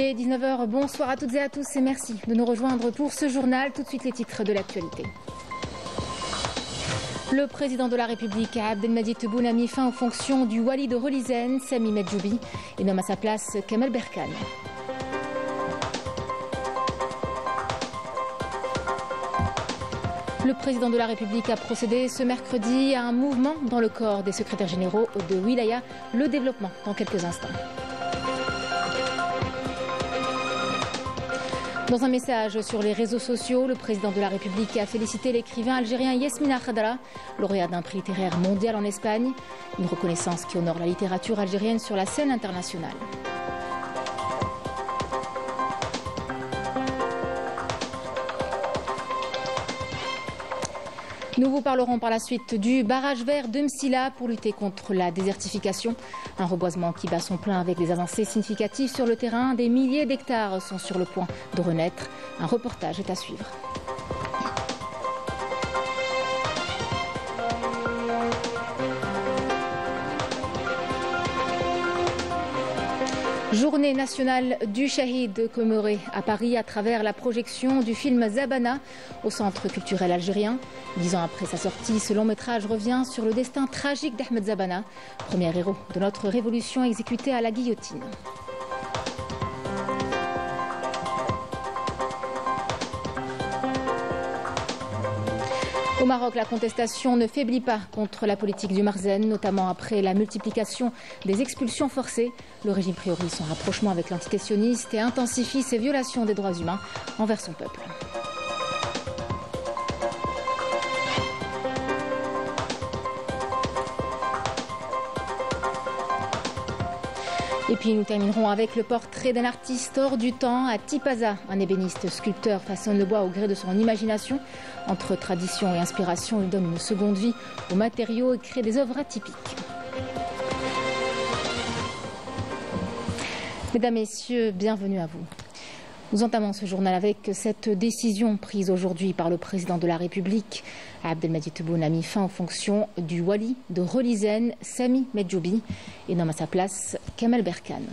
est 19 h, bonsoir à toutes et à tous et merci de nous rejoindre pour ce journal. Tout de suite les titres de l'actualité. Le président de la République, Abdelmadjid Tebboune, a mis fin aux fonctions du Wali de Relizane, Sami Medjoubi, et nomme à sa place Kamel Berkane. Le président de la République a procédé ce mercredi à un mouvement dans le corps des secrétaires généraux de Wilaya. Le développement dans quelques instants. Dans un message sur les réseaux sociaux, le président de la République a félicité l'écrivain algérien Yasmina Khadra, lauréat d'un prix littéraire mondial en Espagne, une reconnaissance qui honore la littérature algérienne sur la scène internationale. Nous vous parlerons par la suite du barrage vert de Msila pour lutter contre la désertification. Un reboisement qui bat son plein avec des avancées significatives sur le terrain. Des milliers d'hectares sont sur le point de renaître. Un reportage est à suivre. Journée nationale du Shahid commémorée à Paris à travers la projection du film Zabana au Centre culturel algérien. 10 ans après sa sortie, ce long métrage revient sur le destin tragique d'Ahmed Zabana, premier héros de notre révolution exécuté à la guillotine. Au Maroc, la contestation ne faiblit pas contre la politique du Marzen, notamment après la multiplication des expulsions forcées. Le régime priorise son rapprochement avec l'entité sioniste et intensifie ses violations des droits humains envers son peuple. Et puis nous terminerons avec le portrait d'un artiste hors du temps à Tipaza. Un ébéniste sculpteur façonne le bois au gré de son imagination. Entre tradition et inspiration, il donne une seconde vie aux matériaux et crée des œuvres atypiques. Mesdames, Messieurs, bienvenue à vous. Nous entamons ce journal avec cette décision prise aujourd'hui par le président de la République. Abdelmadjid Tebboune a mis fin aux fonctions du Wali de Relizane, Sami Medjoubi, et nomme à sa place Kamel Berkane.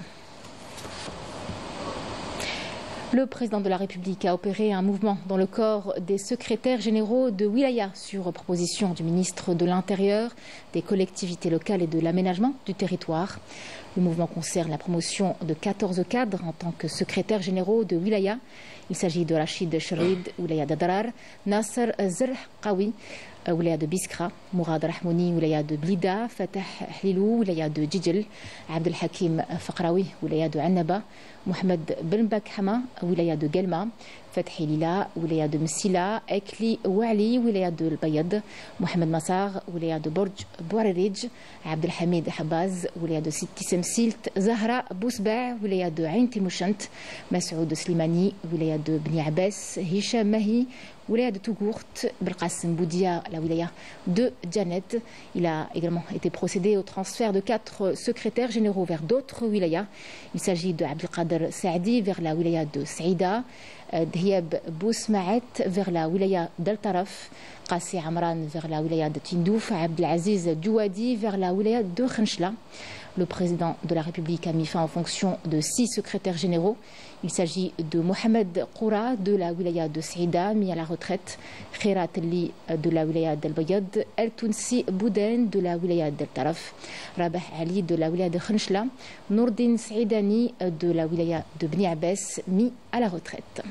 Le président de la République a opéré un mouvement dans le corps des secrétaires généraux de Wilaya sur proposition du ministre de l'Intérieur, des collectivités locales et de l'aménagement du territoire. Le mouvement concerne la promotion de 14 cadres en tant que secrétaires généraux de Wilaya. Il s'agit de Rachid Chrid, Wilaya d'Adrar, Nasser Zerh Qawi, Wilaya de Biskra, Mourad Rahmouni, Wilaya de Blida, Fatah Hlilou, Wilaya de Djidjel, Abdel Hakim Fakraoui, Wilaya de Annaba, Mohamed Ben Bakhama, Wilaya de Gelma, Fathi Lila, Wilaya de Msila, Ekli Wali, Wilaya de Bayad, Mohamed Massar, Wilaya de Borj Bouaririj, Abdel Hamid Habaz, Wilaya de Siti Semsilt, Zahra Bousba, Wilaya de Ain Timouchant, Masoud Slimani, Wilaya de Bni Abbas, Hicham Mahi, Wilaya de Tougourt, Belqasem Boudia, la Wilaya de Janet. Il a également été procédé au transfert de 4 secrétaires généraux vers d'autres wilayas. Il s'agit de Abdelkader Saadi vers la Wilaya de Saïda, Dhiab Bousmaet vers la Wilaya d'Al-Taraf, Qassi Amran vers la Wilaya de Tindouf, Abdelaziz Djouadi vers la Wilaya de Khenchla. Le président de la République a mis fin aux fonctions de 6 secrétaires généraux. Il s'agit de Mohamed Qoura de la Wilaya de Saïda, mis à la retraite, Khairat Li de la Wilaya d'Al-Bayad, El Tounsi Bouden de la Wilaya d'Al-Taraf, Rabah Ali de la Wilaya de Khenchla, Nourdin Saïdani de la Wilaya de Bni Abbas, mis à la retraite.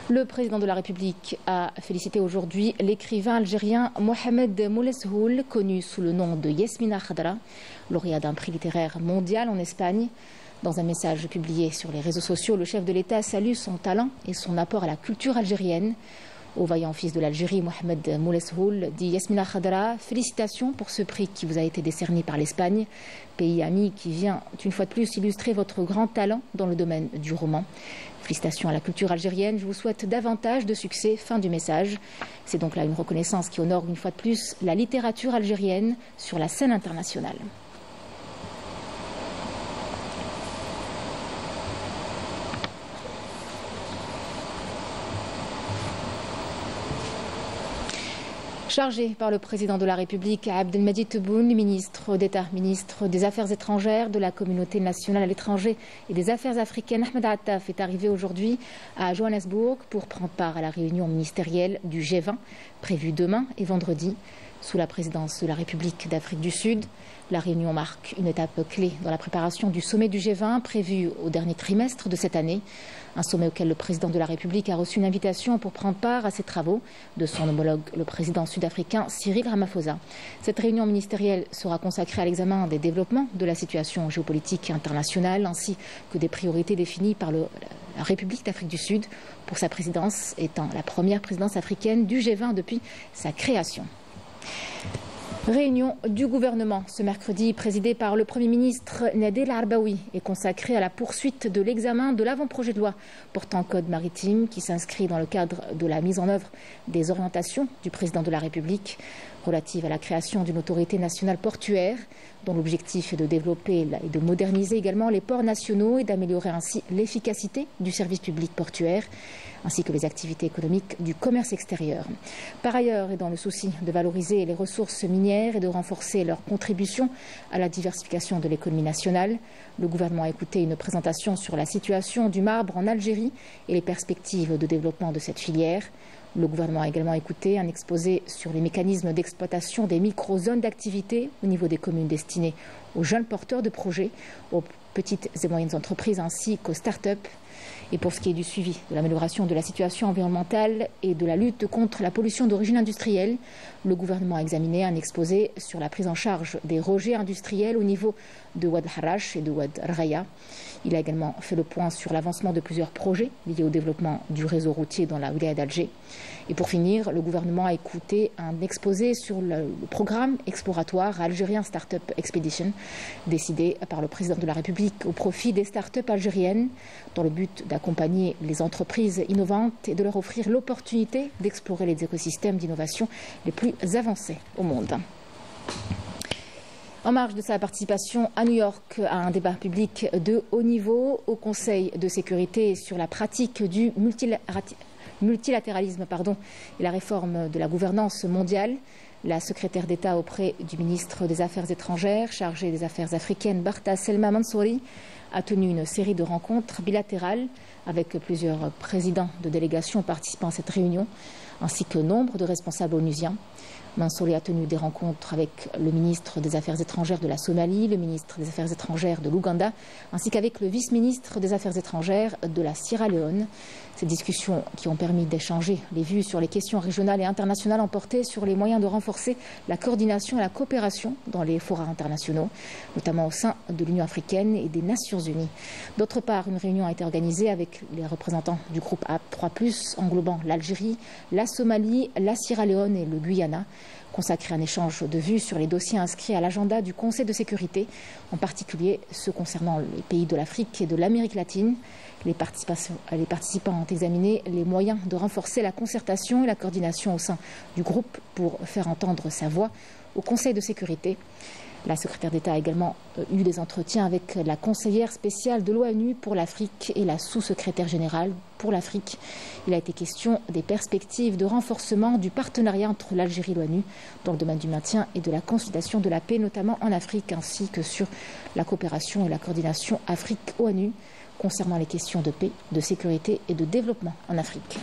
Le président de la République a félicité aujourd'hui l'écrivain algérien Mohamed Mouleshoul, connu sous le nom de Yasmina Khadra, lauréat d'un prix littéraire mondial en Espagne. Dans un message publié sur les réseaux sociaux, le chef de l'État salue son talent et son apport à la culture algérienne. Au vaillant fils de l'Algérie, Mohamed Mouleshoul, dit Yasmina Khadra, félicitations pour ce prix qui vous a été décerné par l'Espagne, pays ami qui vient une fois de plus illustrer votre grand talent dans le domaine du roman. Félicitations à la culture algérienne, je vous souhaite davantage de succès. Fin du message. C'est donc là une reconnaissance qui honore une fois de plus la littérature algérienne sur la scène internationale. Chargé par le président de la République, Abdelmadjid Tebboune, le ministre d'État, ministre des Affaires étrangères, de la communauté nationale à l'étranger et des Affaires africaines, Ahmed Attaf, est arrivé aujourd'hui à Johannesburg pour prendre part à la réunion ministérielle du G20, prévue demain et vendredi, sous la présidence de la République d'Afrique du Sud. La réunion marque une étape clé dans la préparation du sommet du G20 prévu au dernier trimestre de cette année. Un sommet auquel le président de la République a reçu une invitation pour prendre part à ses travaux de son homologue, le président sud-africain Cyril Ramaphosa. Cette réunion ministérielle sera consacrée à l'examen des développements de la situation géopolitique internationale ainsi que des priorités définies par la République d'Afrique du Sud pour sa présidence, étant la première présidence africaine du G20 depuis sa création. Réunion du gouvernement ce mercredi présidée par le Premier ministre Nadel Arbaoui est consacrée à la poursuite de l'examen de l'avant-projet de loi portant code maritime qui s'inscrit dans le cadre de la mise en œuvre des orientations du président de la République relative à la création d'une autorité nationale portuaire dont l'objectif est de développer et de moderniser également les ports nationaux et d'améliorer ainsi l'efficacité du service public portuaire ainsi que les activités économiques du commerce extérieur. Par ailleurs, et dans le souci de valoriser les ressources minières et de renforcer leur contribution à la diversification de l'économie nationale, le gouvernement a écouté une présentation sur la situation du marbre en Algérie et les perspectives de développement de cette filière. Le gouvernement a également écouté un exposé sur les mécanismes d'exploitation des micro-zones d'activité au niveau des communes destinées aux jeunes porteurs de projets, aux petites et moyennes entreprises ainsi qu'aux start-up. Et pour ce qui est du suivi de l'amélioration de la situation environnementale et de la lutte contre la pollution d'origine industrielle, le gouvernement a examiné un exposé sur la prise en charge des rejets industriels au niveau de Ouad Harash et de Ouad Raya. Il a également fait le point sur l'avancement de plusieurs projets liés au développement du réseau routier dans la wilaya d'Alger. Et pour finir, le gouvernement a écouté un exposé sur le programme exploratoire Algérien Startup Expedition, décidé par le président de la République au profit des startups algériennes, dans le but d'accompagner les entreprises innovantes et de leur offrir l'opportunité d'explorer les écosystèmes d'innovation les plus avancés au monde. En marge de sa participation à New York à un débat public de haut niveau au Conseil de sécurité sur la pratique du multilatéralisme et la réforme de la gouvernance mondiale, la secrétaire d'État auprès du ministre des Affaires étrangères, chargée des Affaires africaines, Barta Selma Mansouri, a tenu une série de rencontres bilatérales avec plusieurs présidents de délégations participant à cette réunion, ainsi que nombre de responsables onusiens. Mansouri a tenu des rencontres avec le ministre des Affaires étrangères de la Somalie, le ministre des Affaires étrangères de l'Ouganda, ainsi qu'avec le vice-ministre des Affaires étrangères de la Sierra Leone. Ces discussions qui ont permis d'échanger les vues sur les questions régionales et internationales ont porté sur les moyens de renforcer la coordination et la coopération dans les forats internationaux, notamment au sein de l'Union africaine et des Nations unies. D'autre part, une réunion a été organisée avec les représentants du groupe A3+, englobant l'Algérie, la Somalie, la Sierra Leone et le Guyana, consacré à un échange de vues sur les dossiers inscrits à l'agenda du Conseil de sécurité, en particulier ceux concernant les pays de l'Afrique et de l'Amérique latine. Les participants ont examiné les moyens de renforcer la concertation et la coordination au sein du groupe pour faire entendre sa voix au Conseil de sécurité. La secrétaire d'État a également eu des entretiens avec la conseillère spéciale de l'ONU pour l'Afrique et la sous-secrétaire générale pour l'Afrique. Il a été question des perspectives de renforcement du partenariat entre l'Algérie et l'ONU dans le domaine du maintien et de la consolidation de la paix, notamment en Afrique, ainsi que sur la coopération et la coordination Afrique-ONU concernant les questions de paix, de sécurité et de développement en Afrique.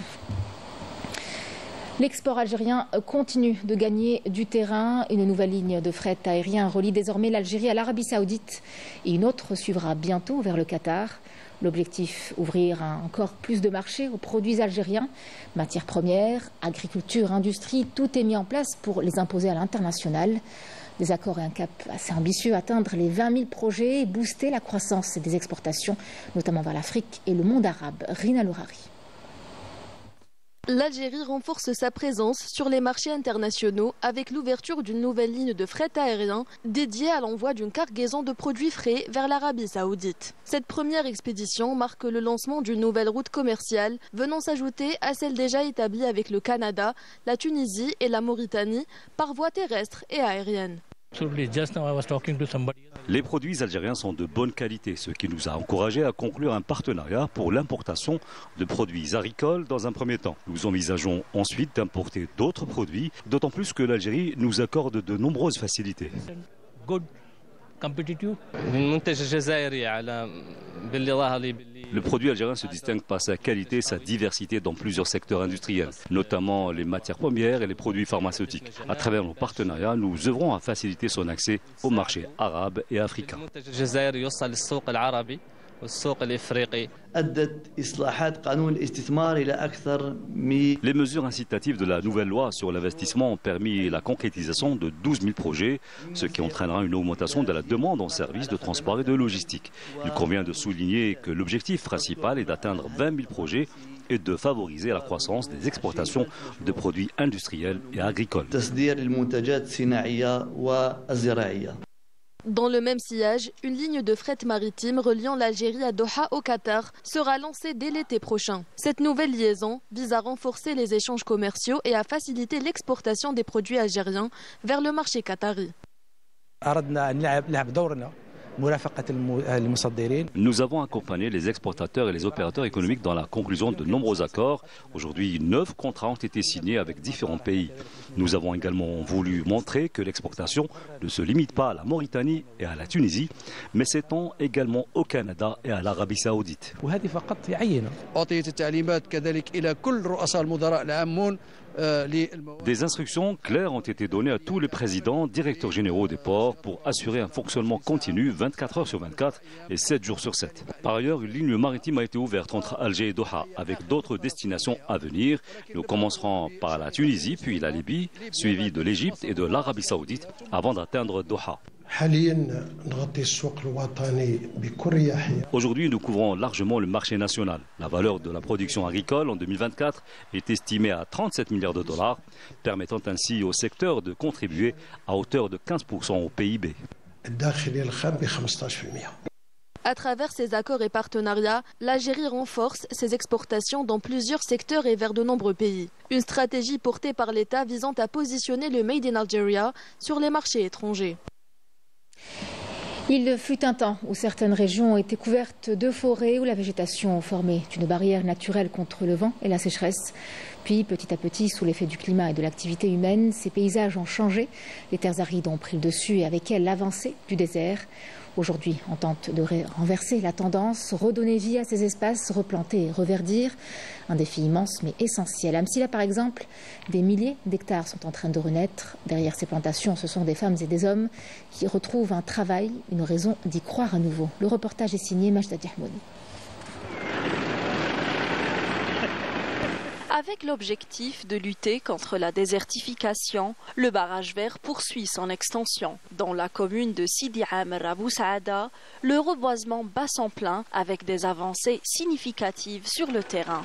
L'export algérien continue de gagner du terrain. Une nouvelle ligne de fret aérien relie désormais l'Algérie à l'Arabie Saoudite et une autre suivra bientôt vers le Qatar. L'objectif, ouvrir encore plus de marchés aux produits algériens, matières premières, agriculture, industrie, tout est mis en place pour les imposer à l'international. Des accords et un cap assez ambitieux, atteindre les 20 000 projets et booster la croissance des exportations, notamment vers l'Afrique et le monde arabe. Rina Lourari. L'Algérie renforce sa présence sur les marchés internationaux avec l'ouverture d'une nouvelle ligne de fret aérien dédiée à l'envoi d'une cargaison de produits frais vers l'Arabie Saoudite. Cette première expédition marque le lancement d'une nouvelle route commerciale venant s'ajouter à celle déjà établie avec le Canada, la Tunisie et la Mauritanie par voie terrestre et aérienne. Les produits algériens sont de bonne qualité, ce qui nous a encouragés à conclure un partenariat pour l'importation de produits agricoles dans un premier temps. Nous envisageons ensuite d'importer d'autres produits, d'autant plus que l'Algérie nous accorde de nombreuses facilités. Le produit algérien se distingue par sa qualité et sa diversité dans plusieurs secteurs industriels, notamment les matières premières et les produits pharmaceutiques. À travers nos partenariats, nous œuvrons à faciliter son accès au marché arabe et africain. Les mesures incitatives de la nouvelle loi sur l'investissement ont permis la concrétisation de 12 000 projets, ce qui entraînera une augmentation de la demande en services de transport et de logistique. Il convient de souligner que l'objectif principal est d'atteindre 20 000 projets et de favoriser la croissance des exportations de produits industriels et agricoles. Dans le même sillage, une ligne de fret maritime reliant l'Algérie à Doha au Qatar sera lancée dès l'été prochain. Cette nouvelle liaison vise à renforcer les échanges commerciaux et à faciliter l'exportation des produits algériens vers le marché qatari. Nous avons accompagné les exportateurs et les opérateurs économiques dans la conclusion de nombreux accords. Aujourd'hui, 9 contrats ont été signés avec différents pays. Nous avons également voulu montrer que l'exportation ne se limite pas à la Mauritanie et à la Tunisie, mais s'étend également au Canada et à l'Arabie Saoudite. Des instructions claires ont été données à tous les présidents, directeurs généraux des ports pour assurer un fonctionnement continu 24 heures sur 24 et 7 jours sur 7. Par ailleurs, une ligne maritime a été ouverte entre Alger et Doha avec d'autres destinations à venir. Nous commencerons par la Tunisie, puis la Libye, suivi de l'Égypte et de l'Arabie Saoudite avant d'atteindre Doha. Aujourd'hui, nous couvrons largement le marché national. La valeur de la production agricole en 2024 est estimée à 37 milliards de dollars, permettant ainsi au secteur de contribuer à hauteur de 15% au PIB. À travers ces accords et partenariats, l'Algérie renforce ses exportations dans plusieurs secteurs et vers de nombreux pays. Une stratégie portée par l'État visant à positionner le Made in Algeria sur les marchés étrangers. Il fut un temps où certaines régions ont été couvertes de forêts, où la végétation formait une barrière naturelle contre le vent et la sécheresse. Puis, petit à petit, sous l'effet du climat et de l'activité humaine, ces paysages ont changé. Les terres arides ont pris le dessus et avec elles l'avancée du désert. Aujourd'hui, on tente de renverser la tendance, redonner vie à ces espaces, replanter et reverdir. Un défi immense mais essentiel. À Msila, par exemple, des milliers d'hectares sont en train de renaître. Derrière ces plantations, ce sont des femmes et des hommes qui retrouvent un travail, une raison d'y croire à nouveau. Le reportage est signé Majda Diahmouni. Avec l'objectif de lutter contre la désertification, le barrage vert poursuit son extension. Dans la commune de Sidi Amr à Bou Saada, le reboisement bat son plein avec des avancées significatives sur le terrain.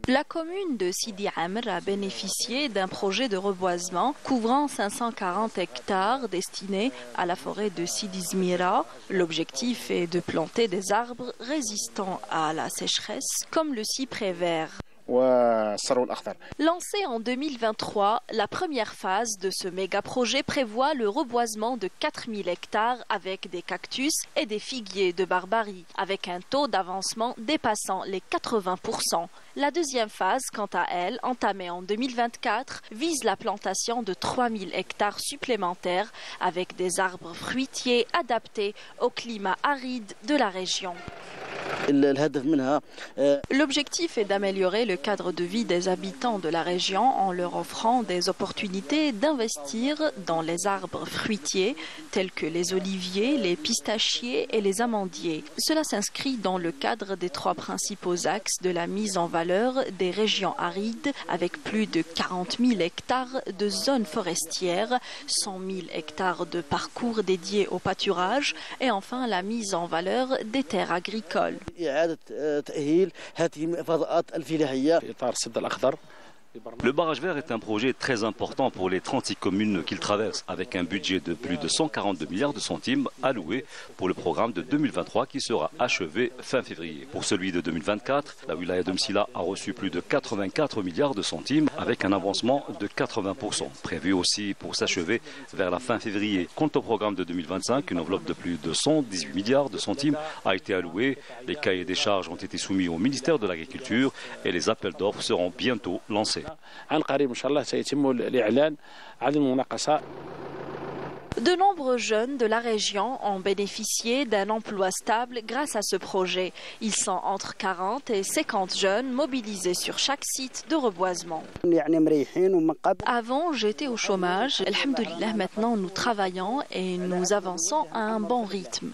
La commune de Sidi Amr a bénéficié d'un projet de reboisement couvrant 540 hectares destinés à la forêt de Sidi Zmira. L'objectif est de planter des arbres résistants à la sécheresse comme le cyprès vert. Lancé en 2023, la première phase de ce méga-projet prévoit le reboisement de 4000 hectares avec des cactus et des figuiers de Barbarie, avec un taux d'avancement dépassant les 80%. La deuxième phase, quant à elle, entamée en 2024, vise la plantation de 3000 hectares supplémentaires avec des arbres fruitiers adaptés au climat aride de la région. L'objectif est d'améliorer le cadre de vie des habitants de la région en leur offrant des opportunités d'investir dans les arbres fruitiers tels que les oliviers, les pistachiers et les amandiers. Cela s'inscrit dans le cadre des 3 principaux axes de la mise en valeur des régions arides avec plus de 40 000 hectares de zones forestières, 100 000 hectares de parcours dédiés au pâturage et enfin la mise en valeur des terres agricoles. Le barrage vert est un projet très important pour les 36 communes qu'il traverse, avec un budget de plus de 142 milliards de centimes alloués pour le programme de 2023 qui sera achevé fin février. Pour celui de 2024, la wilaya de Msila a reçu plus de 84 milliards de centimes avec un avancement de 80%, prévu aussi pour s'achever vers la fin février. Quant au programme de 2025, une enveloppe de plus de 118 milliards de centimes a été allouée. Les cahiers des charges ont été soumis au ministère de l'Agriculture et les appels d'offres seront bientôt lancés. De nombreux jeunes de la région ont bénéficié d'un emploi stable grâce à ce projet. Ils sont entre 40 et 50 jeunes mobilisés sur chaque site de reboisement. Avant, j'étais au chômage. Alhamdoulilah, maintenant nous travaillons et nous avançons à un bon rythme.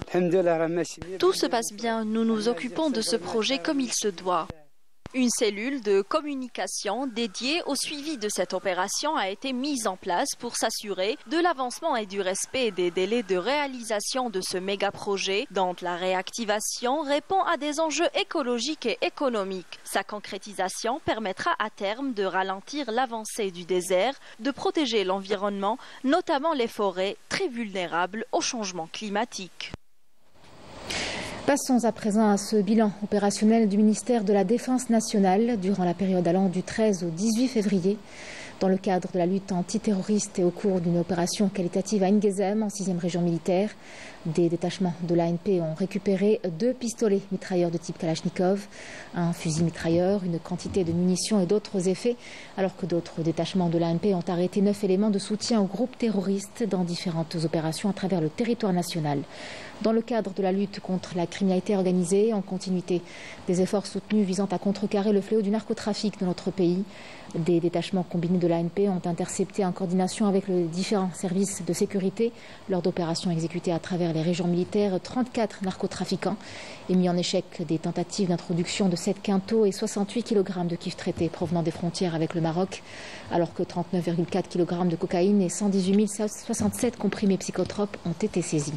Tout se passe bien. Nous nous occupons de ce projet comme il se doit. Une cellule de communication dédiée au suivi de cette opération a été mise en place pour s'assurer de l'avancement et du respect des délais de réalisation de ce méga-projet dont la réactivation répond à des enjeux écologiques et économiques. Sa concrétisation permettra à terme de ralentir l'avancée du désert, de protéger l'environnement, notamment les forêts très vulnérables au changement climatique. Passons à présent à ce bilan opérationnel du ministère de la Défense nationale durant la période allant du 13 au 18 février. Dans le cadre de la lutte antiterroriste et au cours d'une opération qualitative à Ngezem, en 6e région militaire, des détachements de l'ANP ont récupéré 2 pistolets mitrailleurs de type Kalachnikov, un fusil mitrailleur, une quantité de munitions et d'autres effets, alors que d'autres détachements de l'ANP ont arrêté 9 éléments de soutien aux groupes terroristes dans différentes opérations à travers le territoire national. Dans le cadre de la lutte contre la criminalité organisée, en continuité des efforts soutenus visant à contrecarrer le fléau du narcotrafic dans notre pays, des détachements combinés de l'ANP ont intercepté en coordination avec les différents services de sécurité lors d'opérations exécutées à travers les régions militaires 34 narcotrafiquants et mis en échec des tentatives d'introduction de 7 quintaux et 68 kg de kif traité provenant des frontières avec le Maroc, alors que 39,4 kg de cocaïne et 118 067 comprimés psychotropes ont été saisis.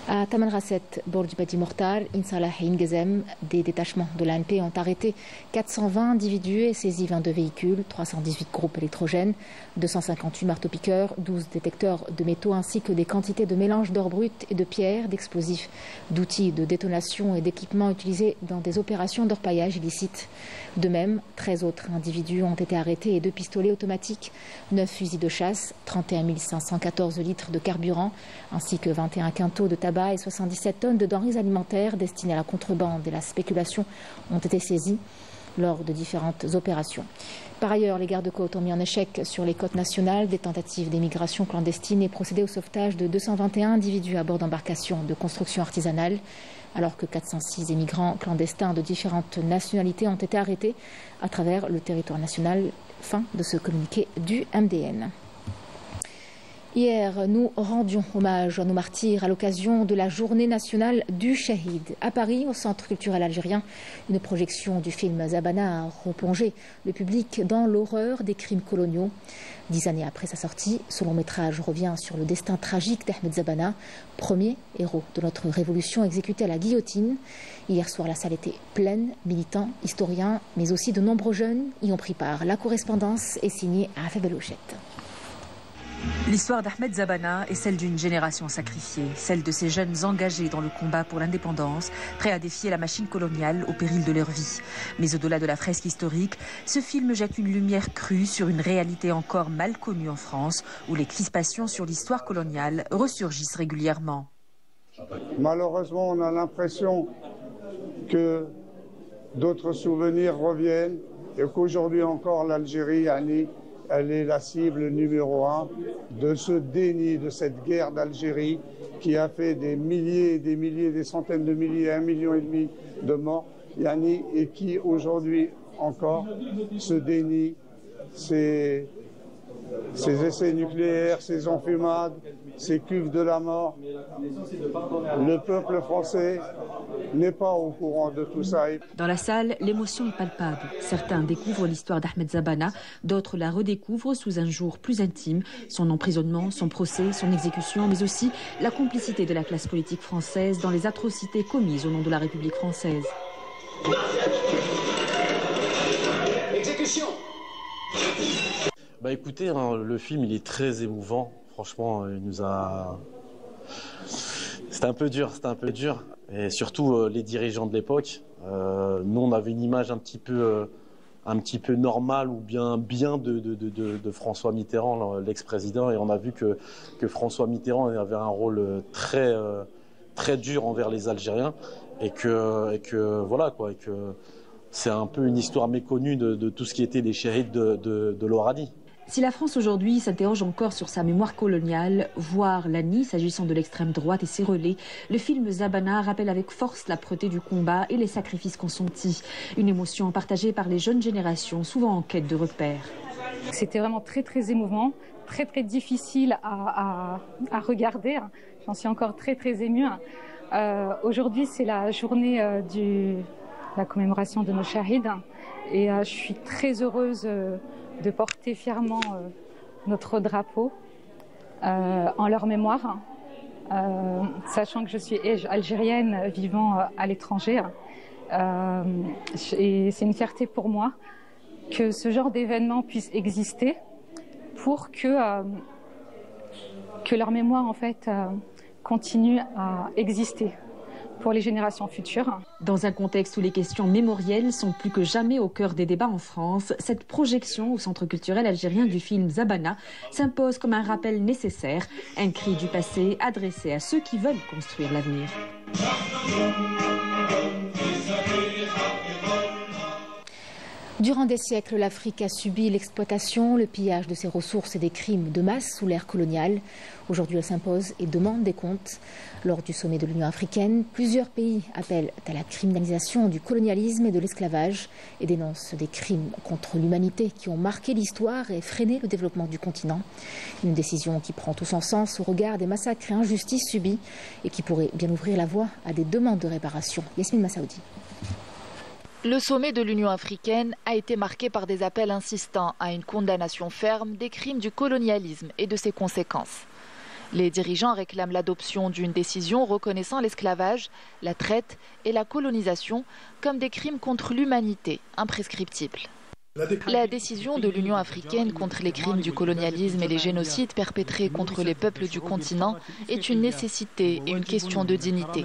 À Taman Rasset, Borj Badi Mortar, Insalah et Ngezem, des détachements de l'ANP ont arrêté 420 individus et saisi 22 véhicules, 318 groupes électrogènes, 258 marteaux-piqueurs, 12 détecteurs de métaux ainsi que des quantités de mélange d'or brut et de pierres, d'explosifs, d'outils de détonation et d'équipements utilisés dans des opérations d'orpaillage illicites. De même, 13 autres individus ont été arrêtés et 2 pistolets automatiques, 9 fusils de chasse, 31 514 litres de carburant ainsi que 21 quintaux de tabac et 77 tonnes de denrées alimentaires destinées à la contrebande et la spéculation ont été saisies lors de différentes opérations. Par ailleurs, les gardes-côtes ont mis en échec sur les côtes nationales des tentatives d'émigration clandestine et procédé au sauvetage de 221 individus à bord d'embarcations de construction artisanale, alors que 406 émigrants clandestins de différentes nationalités ont été arrêtés à travers le territoire national. Fin de ce communiqué du MDN. Hier, nous rendions hommage à nos martyrs à l'occasion de la journée nationale du Shahid. À Paris, au Centre culturel algérien, une projection du film Zabana a replongé le public dans l'horreur des crimes coloniaux. 10 années après sa sortie, ce long métrage revient sur le destin tragique d'Ahmed Zabana, premier héros de notre révolution exécuté à la guillotine. Hier soir, la salle était pleine, militants, historiens, mais aussi de nombreux jeunes y ont pris part. La correspondance est signée à Afeb Belouchette. L'histoire d'Ahmed Zabana est celle d'une génération sacrifiée, celle de ces jeunes engagés dans le combat pour l'indépendance, prêts à défier la machine coloniale au péril de leur vie. Mais au-delà de la fresque historique, ce film jette une lumière crue sur une réalité encore mal connue en France, où les crispations sur l'histoire coloniale ressurgissent régulièrement. Malheureusement, on a l'impression que d'autres souvenirs reviennent et qu'aujourd'hui encore l'Algérie, elle est la cible numéro 1 de ce déni de cette guerre d'Algérie qui a fait des milliers, des centaines de milliers, 1,5 million de morts, et qui aujourd'hui encore se dénie ces essais nucléaires, ces enfumades, ces cuves de la mort. Le peuple français n'est pas au courant de tout ça. Dans la salle, l'émotion est palpable. Certains découvrent l'histoire d'Ahmed Zabana, d'autres la redécouvrent sous un jour plus intime. Son emprisonnement, son procès, son exécution, mais aussi la complicité de la classe politique française dans les atrocités commises au nom de la République française. Exécution. Écoutez, hein, le film il est très émouvant. Franchement, c'était un peu dur. Et surtout les dirigeants de l'époque. Nous, on avait une image un petit peu normale ou bien de François Mitterrand, l'ex-président. Et on a vu que François Mitterrand avait un rôle très dur envers les Algériens. Et que voilà quoi. Et que c'est un peu une histoire méconnue de tout ce qui était les shahid de l'Oranie. Si la France aujourd'hui s'interroge encore sur sa mémoire coloniale, voire l'ANI s'agissant de l'extrême droite et ses relais, le film Zabana rappelle avec force l'âpreté du combat et les sacrifices consentis. Une émotion partagée par les jeunes générations, souvent en quête de repères. C'était vraiment très très émouvant, très très difficile à regarder. J'en suis encore très très émue. Aujourd'hui c'est la journée de la commémoration de nos shahids et je suis très heureuse de porter fièrement notre drapeau en leur mémoire, sachant que je suis algérienne vivant à l'étranger. Et c'est une fierté pour moi que ce genre d'événement puisse exister pour que leur mémoire en fait continue à exister pour les générations futures. Dans un contexte où les questions mémorielles sont plus que jamais au cœur des débats en France, cette projection au Centre culturel algérien du film Zabana s'impose comme un rappel nécessaire, un cri du passé adressé à ceux qui veulent construire l'avenir. Durant des siècles, l'Afrique a subi l'exploitation, le pillage de ses ressources et des crimes de masse sous l'ère coloniale. Aujourd'hui, elle s'impose et demande des comptes. Lors du sommet de l'Union africaine, plusieurs pays appellent à la criminalisation du colonialisme et de l'esclavage et dénoncent des crimes contre l'humanité qui ont marqué l'histoire et freiné le développement du continent. Une décision qui prend tout son sens au regard des massacres et injustices subis et qui pourrait bien ouvrir la voie à des demandes de réparation. Yasmine Massaoudi. Le sommet de l'Union africaine a été marqué par des appels insistants à une condamnation ferme des crimes du colonialisme et de ses conséquences. Les dirigeants réclament l'adoption d'une décision reconnaissant l'esclavage, la traite et la colonisation comme des crimes contre l'humanité imprescriptibles. La décision de l'Union africaine contre les crimes du colonialisme et les génocides perpétrés contre les peuples du continent est une nécessité et une question de dignité.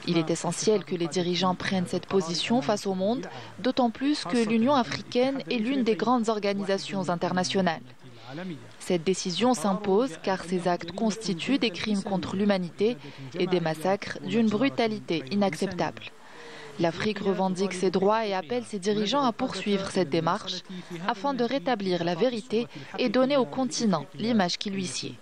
Il est essentiel que les dirigeants prennent cette position face au monde, d'autant plus que l'Union africaine est l'une des grandes organisations internationales. Cette décision s'impose car ces actes constituent des crimes contre l'humanité et des massacres d'une brutalité inacceptable. L'Afrique revendique ses droits et appelle ses dirigeants à poursuivre cette démarche afin de rétablir la vérité et donner au continent l'image qui lui sied.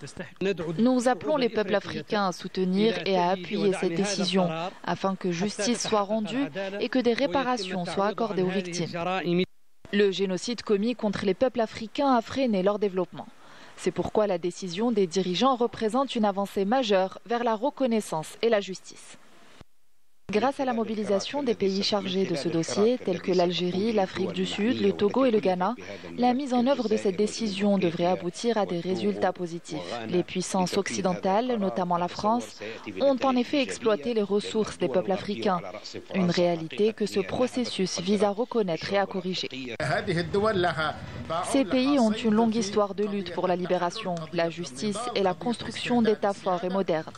Nous appelons les peuples africains à soutenir et à appuyer cette décision afin que justice soit rendue et que des réparations soient accordées aux victimes. Le génocide commis contre les peuples africains a freiné leur développement. C'est pourquoi la décision des dirigeants représente une avancée majeure vers la reconnaissance et la justice. Grâce à la mobilisation des pays chargés de ce dossier, tels que l'Algérie, l'Afrique du Sud, le Togo et le Ghana, la mise en œuvre de cette décision devrait aboutir à des résultats positifs. Les puissances occidentales, notamment la France, ont en effet exploité les ressources des peuples africains, une réalité que ce processus vise à reconnaître et à corriger. Ces pays ont une longue histoire de lutte pour la libération, la justice et la construction d'États forts et modernes.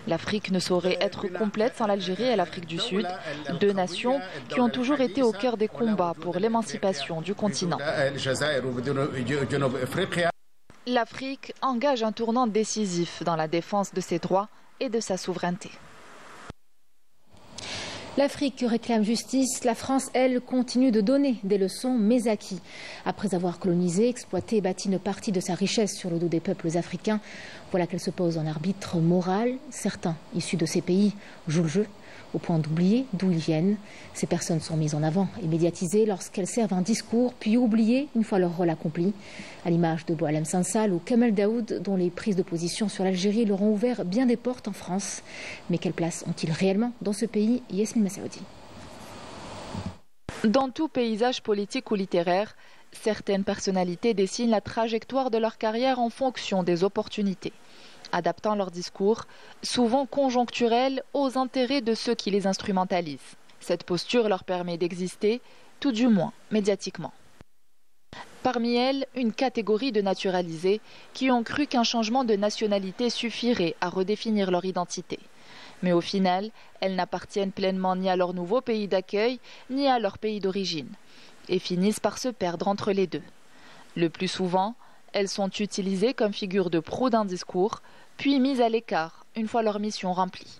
L'Afrique ne saurait être complète sans l'Algérie et l'Afrique du Sud, deux nations qui ont toujours été au cœur des combats pour l'émancipation du continent. L'Afrique engage un tournant décisif dans la défense de ses droits et de sa souveraineté. L'Afrique réclame justice, la France, elle, continue de donner des leçons mais à qui ? Après avoir colonisé, exploité et bâti une partie de sa richesse sur le dos des peuples africains, voilà qu'elle se pose en arbitre moral. Certains, issus de ces pays, jouent le jeu, au point d'oublier d'où ils viennent. Ces personnes sont mises en avant et médiatisées lorsqu'elles servent un discours, puis oubliées une fois leur rôle accompli. À l'image de Boualem Sansal ou Kamel Daoud, dont les prises de position sur l'Algérie leur ont ouvert bien des portes en France. Mais quelle place ont-ils réellement dans ce pays ? Yasmine Massaoudi. Dans tout paysage politique ou littéraire, certaines personnalités dessinent la trajectoire de leur carrière en fonction des opportunités, adaptant leur discours, souvent conjoncturel, aux intérêts de ceux qui les instrumentalisent. Cette posture leur permet d'exister, tout du moins médiatiquement. Parmi elles, une catégorie de naturalisés qui ont cru qu'un changement de nationalité suffirait à redéfinir leur identité. Mais au final, elles n'appartiennent pleinement ni à leur nouveau pays d'accueil, ni à leur pays d'origine, et finissent par se perdre entre les deux. Le plus souvent, elles sont utilisées comme figure de proue d'un discours, puis mises à l'écart une fois leur mission remplie.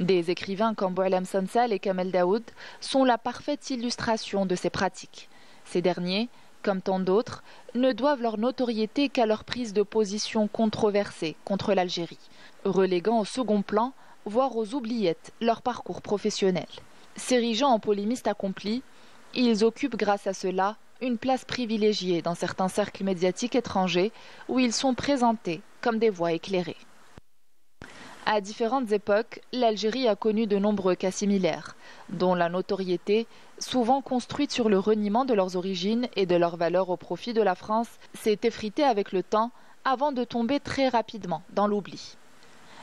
Des écrivains comme Boualem Sansal et Kamel Daoud sont la parfaite illustration de ces pratiques. Ces derniers, comme tant d'autres, ne doivent leur notoriété qu'à leur prise de position controversée contre l'Algérie, reléguant au second plan, voire aux oubliettes, leur parcours professionnel. S'érigeant en polémistes accomplis, ils occupent grâce à cela une place privilégiée dans certains cercles médiatiques étrangers où ils sont présentés comme des voix éclairées. À différentes époques, l'Algérie a connu de nombreux cas similaires, dont la notoriété, souvent construite sur le reniement de leurs origines et de leurs valeurs au profit de la France, s'est effritée avec le temps avant de tomber très rapidement dans l'oubli.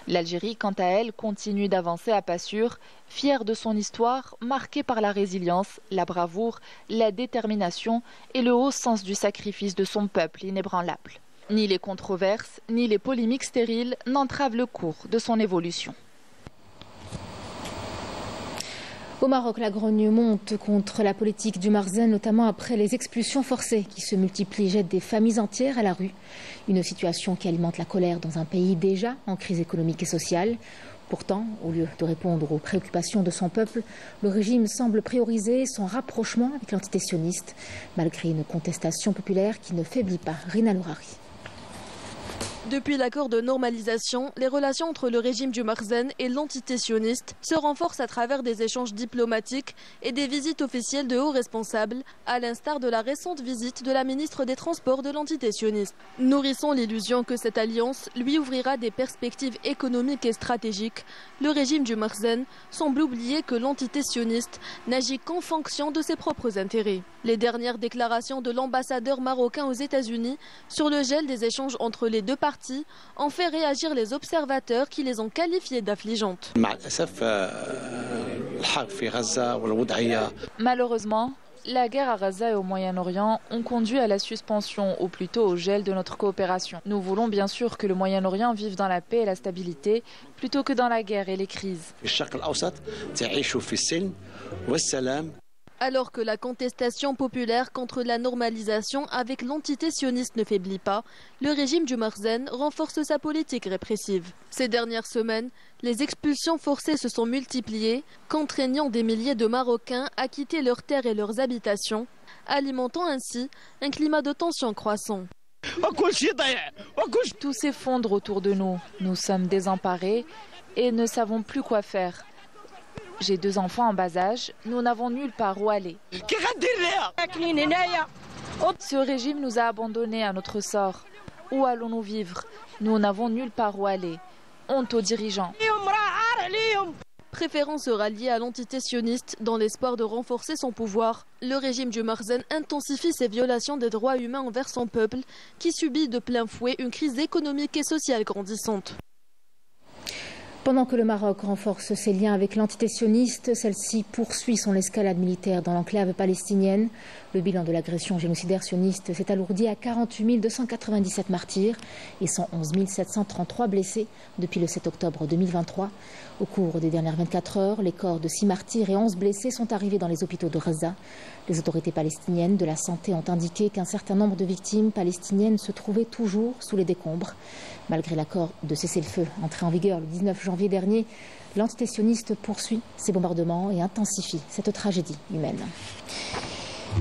L'Algérie, quant à elle, continue d'avancer à pas sûr, fière de son histoire, marquée par la résilience, la bravoure, la détermination et le haut sens du sacrifice de son peuple inébranlable. Ni les controverses, ni les polémiques stériles n'entravent le cours de son évolution. Au Maroc, la grogne monte contre la politique du Marzen, notamment après les expulsions forcées qui se multiplient, jettent des familles entières à la rue. Une situation qui alimente la colère dans un pays déjà en crise économique et sociale. Pourtant, au lieu de répondre aux préoccupations de son peuple, le régime semble prioriser son rapprochement avec l'entité sioniste, malgré une contestation populaire qui ne faiblit pas. Rina Lourari. Depuis l'accord de normalisation, les relations entre le régime du Marzen et l'entité sioniste se renforcent à travers des échanges diplomatiques et des visites officielles de hauts responsables, à l'instar de la récente visite de la ministre des Transports de l'entité sioniste. Nourrissant l'illusion que cette alliance lui ouvrira des perspectives économiques et stratégiques, le régime du Marzen semble oublier que l'entité sioniste n'agit qu'en fonction de ses propres intérêts. Les dernières déclarations de l'ambassadeur marocain aux États-Unis sur le gel des échanges entre les deux parties ont fait réagir les observateurs qui les ont qualifiées d'affligeantes. Malheureusement, la guerre à Gaza et au Moyen-Orient ont conduit à la suspension, ou plutôt au gel de notre coopération. Nous voulons bien sûr que le Moyen-Orient vive dans la paix et la stabilité, plutôt que dans la guerre et les crises. Alors que la contestation populaire contre la normalisation avec l'entité sioniste ne faiblit pas, le régime du Marzen renforce sa politique répressive. Ces dernières semaines, les expulsions forcées se sont multipliées, contraignant des milliers de Marocains à quitter leurs terres et leurs habitations, alimentant ainsi un climat de tension croissant. Tout s'effondre autour de nous. Nous sommes désemparés et ne savons plus quoi faire. J'ai 2 enfants en bas âge, nous n'avons nulle part où aller. Ce régime nous a abandonnés à notre sort. Où allons-nous vivre? Nous n'avons nulle part où aller. Honte aux dirigeants. Préférant se rallier à l'entité sioniste dans l'espoir de renforcer son pouvoir, le régime du Marzen intensifie ses violations des droits humains envers son peuple, qui subit de plein fouet une crise économique et sociale grandissante. Pendant que le Maroc renforce ses liens avec l'entité sioniste, celle-ci poursuit son escalade militaire dans l'enclave palestinienne. Le bilan de l'agression génocidaire sioniste s'est alourdi à 48 297 martyrs et 111 733 blessés depuis le 7 octobre 2023. Au cours des dernières 24 heures, les corps de 6 martyrs et 11 blessés sont arrivés dans les hôpitaux de Gaza. Les autorités palestiniennes de la santé ont indiqué qu'un certain nombre de victimes palestiniennes se trouvaient toujours sous les décombres. Malgré l'accord de cessez-le-feu entré en vigueur le 19 janvier dernier, l'entité sioniste poursuit ses bombardements et intensifie cette tragédie humaine.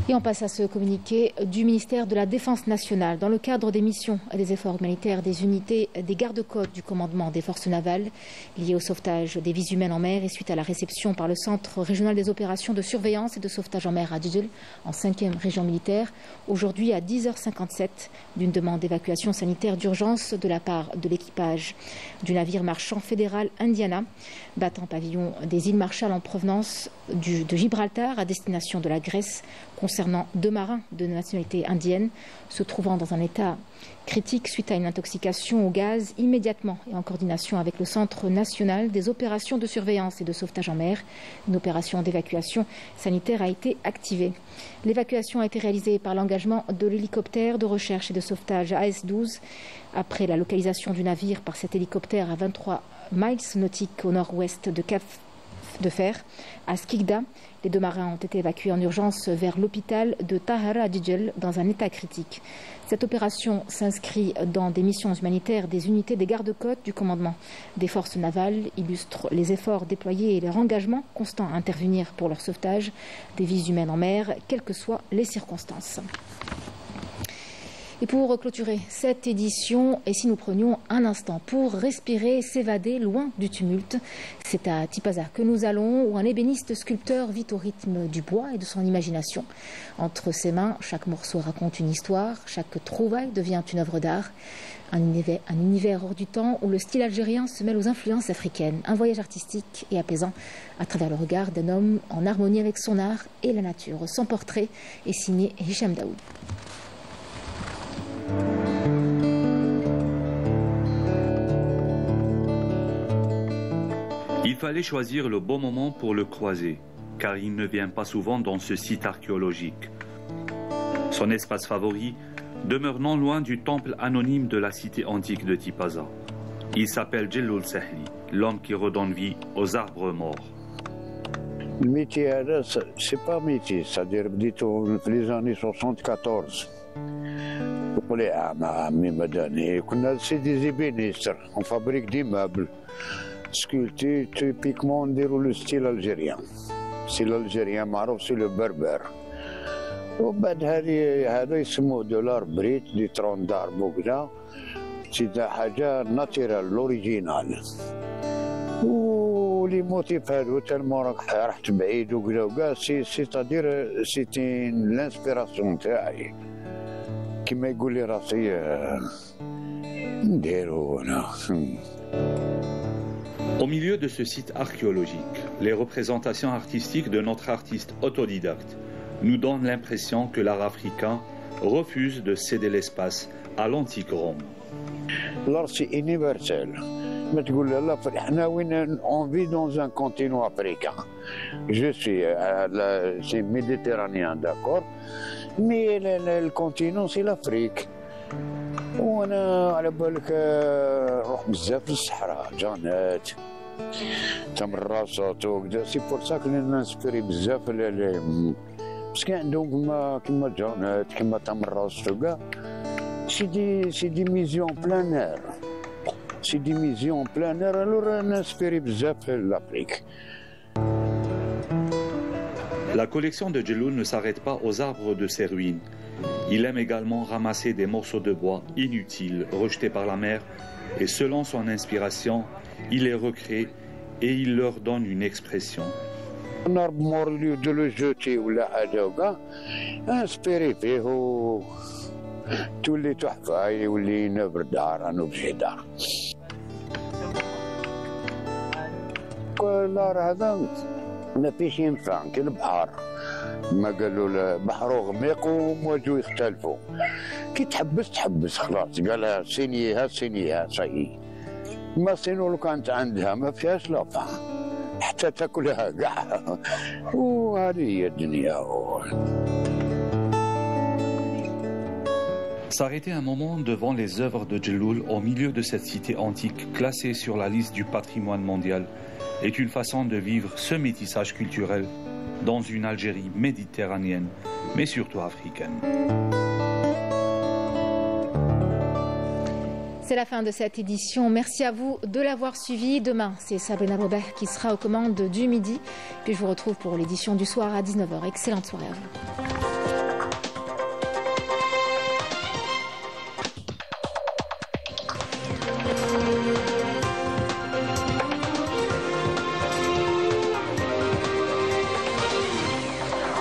Et on passe à ce communiqué du ministère de la Défense nationale. Dans le cadre des missions et des efforts humanitaires des unités des gardes-côtes du commandement des forces navales liées au sauvetage des vies humaines en mer et suite à la réception par le Centre régional des opérations de surveillance et de sauvetage en mer à Djedel, en 5e région militaire, aujourd'hui à 10h57, d'une demande d'évacuation sanitaire d'urgence de la part de l'équipage du navire marchand fédéral Indiana, battant pavillon des îles Marshall en provenance de Gibraltar à destination de la Grèce, concernant 2 marins de nationalité indienne se trouvant dans un état critique suite à une intoxication au gaz. Immédiatement et en coordination avec le Centre national des opérations de surveillance et de sauvetage en mer, une opération d'évacuation sanitaire a été activée. L'évacuation a été réalisée par l'engagement de l'hélicoptère de recherche et de sauvetage AS-12 après la localisation du navire par cet hélicoptère à 23 miles nautiques au nord-ouest de Cap de Fer, à Skikda. Les 2 marins ont été évacués en urgence vers l'hôpital de Tahara Djidjel dans un état critique. Cette opération s'inscrit dans des missions humanitaires des unités des gardes-côtes du commandement des forces navales, illustre les efforts déployés et leur engagement constant à intervenir pour leur sauvetage des vies humaines en mer, quelles que soient les circonstances. Et pour clôturer cette édition, et si nous prenions un instant pour respirer, s'évader loin du tumulte, c'est à Tipaza que nous allons, où un ébéniste sculpteur vit au rythme du bois et de son imagination. Entre ses mains, chaque morceau raconte une histoire, chaque trouvaille devient une œuvre d'art. Un univers hors du temps où le style algérien se mêle aux influences africaines. Un voyage artistique et apaisant à travers le regard d'un homme en harmonie avec son art et la nature. Son portrait est signé Hicham Daoud. Il fallait choisir le bon moment pour le croiser, car il ne vient pas souvent dans ce site archéologique. Son espace favori demeure non loin du temple anonyme de la cité antique de Tipaza. Il s'appelle Djelloul Sahli, l'homme qui redonne vie aux arbres morts. Le métier, c'est pas un métier, c'est-à-dire dans les années 74. C'est des ébénistes, on fabrique des meubles sculptés typiquement dans le style algérien. C'est l'algérien معروف, c'est le berbère. وبعد هذا يسموه de l'art brut, du tronc d'arbre وكذا. C'est حاجة ناتيرال l'original. ولي موتيف هادو تالمو رحت بعيد وكذا c'est-à-dire c'est l'inspiration تاعي. كما يقول لي راسي نديرو انا. Au milieu de ce site archéologique, les représentations artistiques de notre artiste autodidacte nous donnent l'impression que l'art africain refuse de céder l'espace à l'antique Rome. L'art c'est universel. ما تقول لا احنا وين on vit dans un continent africain. Je suis c'est méditerranéen, d'accord, mais le continent c'est l'Afrique. وانا على بالك نروح بزاف للصحراء جانات تمراسات وكذا سي بور سا كنا نانسبيري بزاف باسكو عندهم كما جانات كما تمراس وكاع سي دي ميزيون بلان اير سي دي ميزيون بلان اير الور نانسبيري بزاف لافريك. La collection de Djelloul ne s'arrête pas aux arbres de ses ruines. Il aime également ramasser des morceaux de bois inutiles, rejetés par la mer, et selon son inspiration, il les recrée et il leur donne une expression. Un arbre mort, au lieu de le jeter ou la hadoga, inspiré فيه تولي تحفة يولي نبر دار نبجي دار. النار هذا ما فيش ينفع كالبحر. ما قالوا البحر غميق ومواجهو يختلفوا. كي تحبس خلاص قالها سينيها صحيح. ما سينو لو كانت عندها ما فيهاش لافا حتى تاكلها كاع. وهذه هي الدنيا. S'arrêter un moment devant les œuvres de Djelloul au milieu de cette cité antique classée sur la liste du patrimoine mondial est une façon de vivre ce métissage culturel dans une Algérie méditerranéenne, mais surtout africaine. C'est la fin de cette édition. Merci à vous de l'avoir suivi. Demain, c'est Sabrina Robert qui sera aux commandes du midi. Puis je vous retrouve pour l'édition du soir à 19h. Excellente soirée à vous.